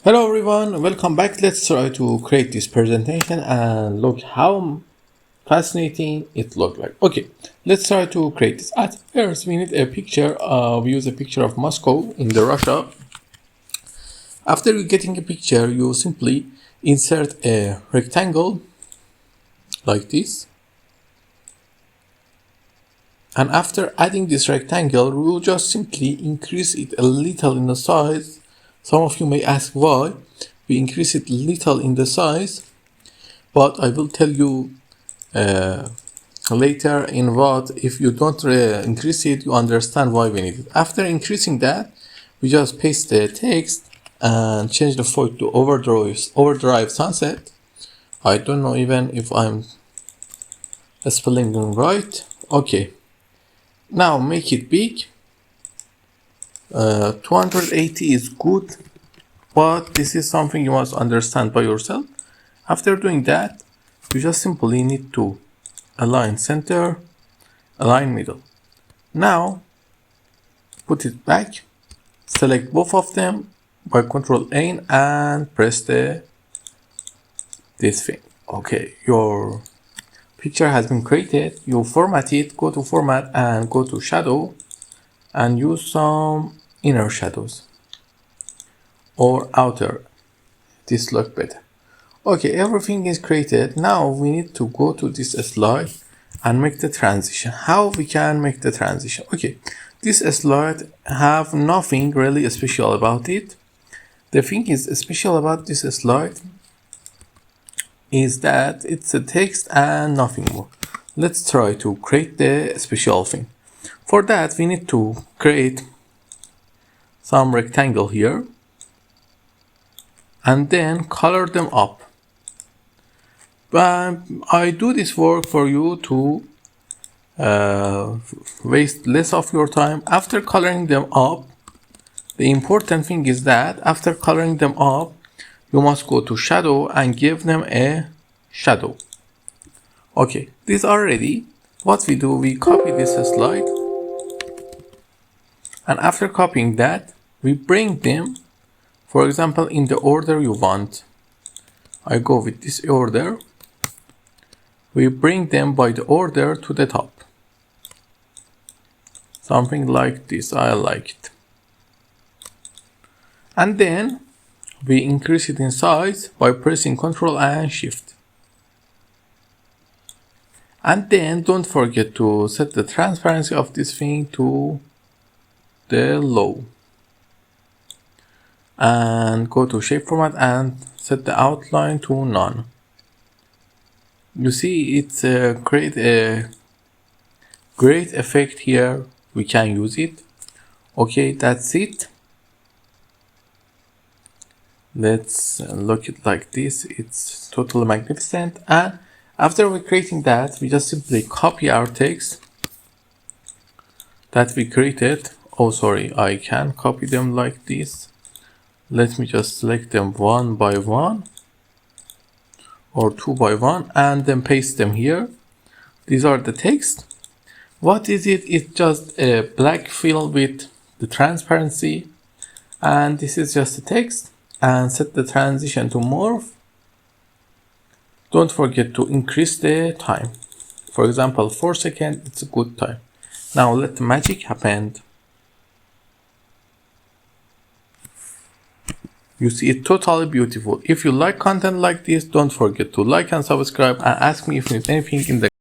Hello everyone, welcome back. Let's try to create this presentation and look how fascinating it looks like. Okay, let's try to create this. At first, we need a picture. We use a picture of Moscow in the Russia. After you getting a picture, you simply insert a rectangle like this. And after adding this rectangle, we will just simply increase it a little in the size. Some of you may ask why we increase it little in the size, but I will tell you later in what if you don't increase it, you understand why we need it. After increasing that, we just paste the text and change the font to overdrive sunset. I don't know even if I'm spelling them right. Okay, now make it big. 280 is good, but this is something you must understand by yourself. After doing that, you just simply need to align center, align middle. Now put it back, select both of them by Ctrl A and press this thing. Okay, your picture has been created. You format it, go to format and go to shadow and use some inner shadows or outer. This look better. Okay, everything is created. Now we need to go to this slide and make the transition. How we can make the transition? Okay, this slide have nothing really special about it. The thing is special about this slide is that it's a text and nothing more. Let's try to create the special thing. For that, we need to create some rectangle here and then color them up. But I do this work for you to waste less of your time. After coloring them up, the important thing is that after coloring them up, you must go to shadow and give them a shadow. Okay, these are ready. What we do, we copy this slide. And after copying that, we bring them, for example, in the order you want. I go with this order. We bring them by the order to the top. Something like this, I like it. And then we increase it in size by pressing Ctrl and Shift. And then don't forget to set the transparency of this thing to the low. And go to shape format and set the outline to none. You see it's create a great effect here. We can use it. Okay, that's it. Let's look it like this. It's totally magnificent. And after we're creating that, we just simply copy our text that we created. Oh, sorry, I can copy them like this. Let me just select them one by one or two by one and then paste them here. These are the text. What is it? It's just a black fill with the transparency, and this is just the text. And set the transition to morph. Don't forget to increase the time. For example, 4 seconds, it's a good time. Now let the magic happen. You see it totally beautiful. If you like content like this, don't forget to like and subscribe and ask me if you need anything in the